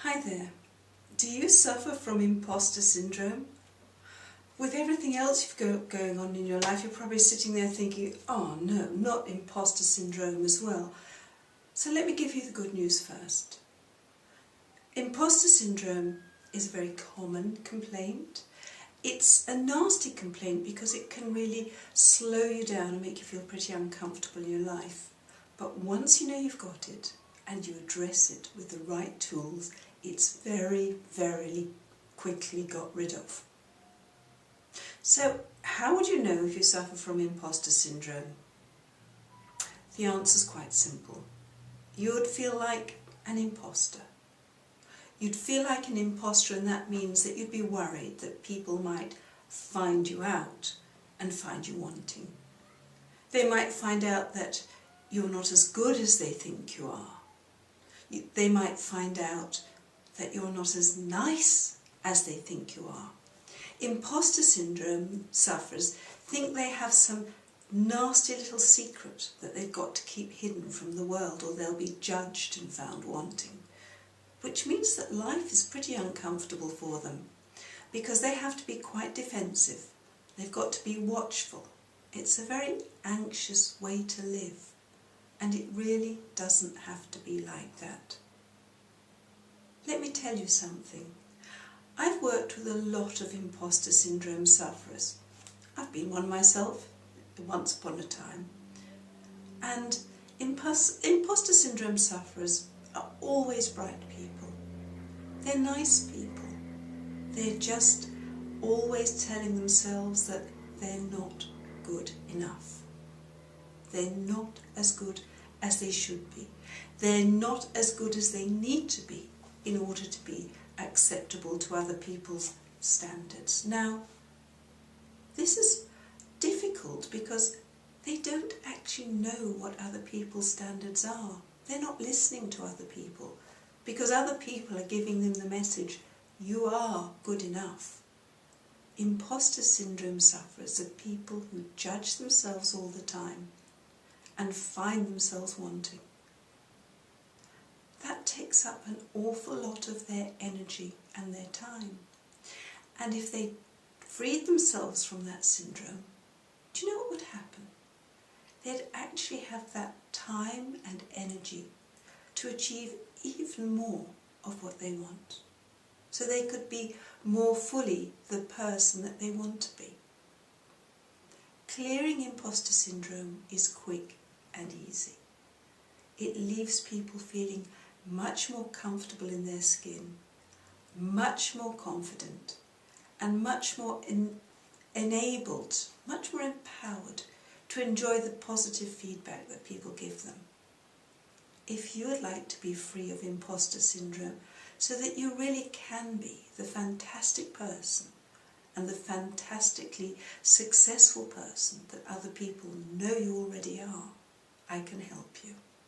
Hi there. Do you suffer from imposter syndrome? With everything else you've got going on in your life, you're probably sitting there thinking, oh no, not imposter syndrome as well. So let me give you the good news first. Imposter syndrome is a very common complaint. It's a nasty complaint because it can really slow you down and make you feel pretty uncomfortable in your life. But once you know you've got it and you address it with the right tools, it's very, very quickly got rid of. So, how would you know if you suffer from imposter syndrome? The answer's quite simple. You would feel like an imposter. You'd feel like an imposter, and that means that you'd be worried that people might find you out and find you wanting. They might find out that you're not as good as they think you are. They might find out that you're not as nice as they think you are. Imposter syndrome sufferers think they have some nasty little secret that they've got to keep hidden from the world, or they'll be judged and found wanting. Which means that life is pretty uncomfortable for them, because they have to be quite defensive. They've got to be watchful. It's a very anxious way to live, and it really doesn't have to be like that. Let me tell you something. I've worked with a lot of imposter syndrome sufferers. I've been one myself, once upon a time. And imposter syndrome sufferers are always bright people. They're nice people. They're just always telling themselves that they're not good enough. They're not as good as they should be. They're not as good as they need to be in order to be acceptable to other people's standards. Now, this is difficult because they don't actually know what other people's standards are. They're not listening to other people because other people are giving them the message, you are good enough. Imposter syndrome sufferers are people who judge themselves all the time and find themselves wanting. That takes up an awful lot of their energy and their time. And if they freed themselves from that syndrome, do you know what would happen? They'd actually have that time and energy to achieve even more of what they want. So they could be more fully the person that they want to be. Clearing imposter syndrome is quick and easy. It leaves people feeling much more comfortable in their skin, much more confident, and much more enabled, much more empowered to enjoy the positive feedback that people give them. If you would like to be free of imposter syndrome so that you really can be the fantastic person and the fantastically successful person that other people know you already are, I can help you.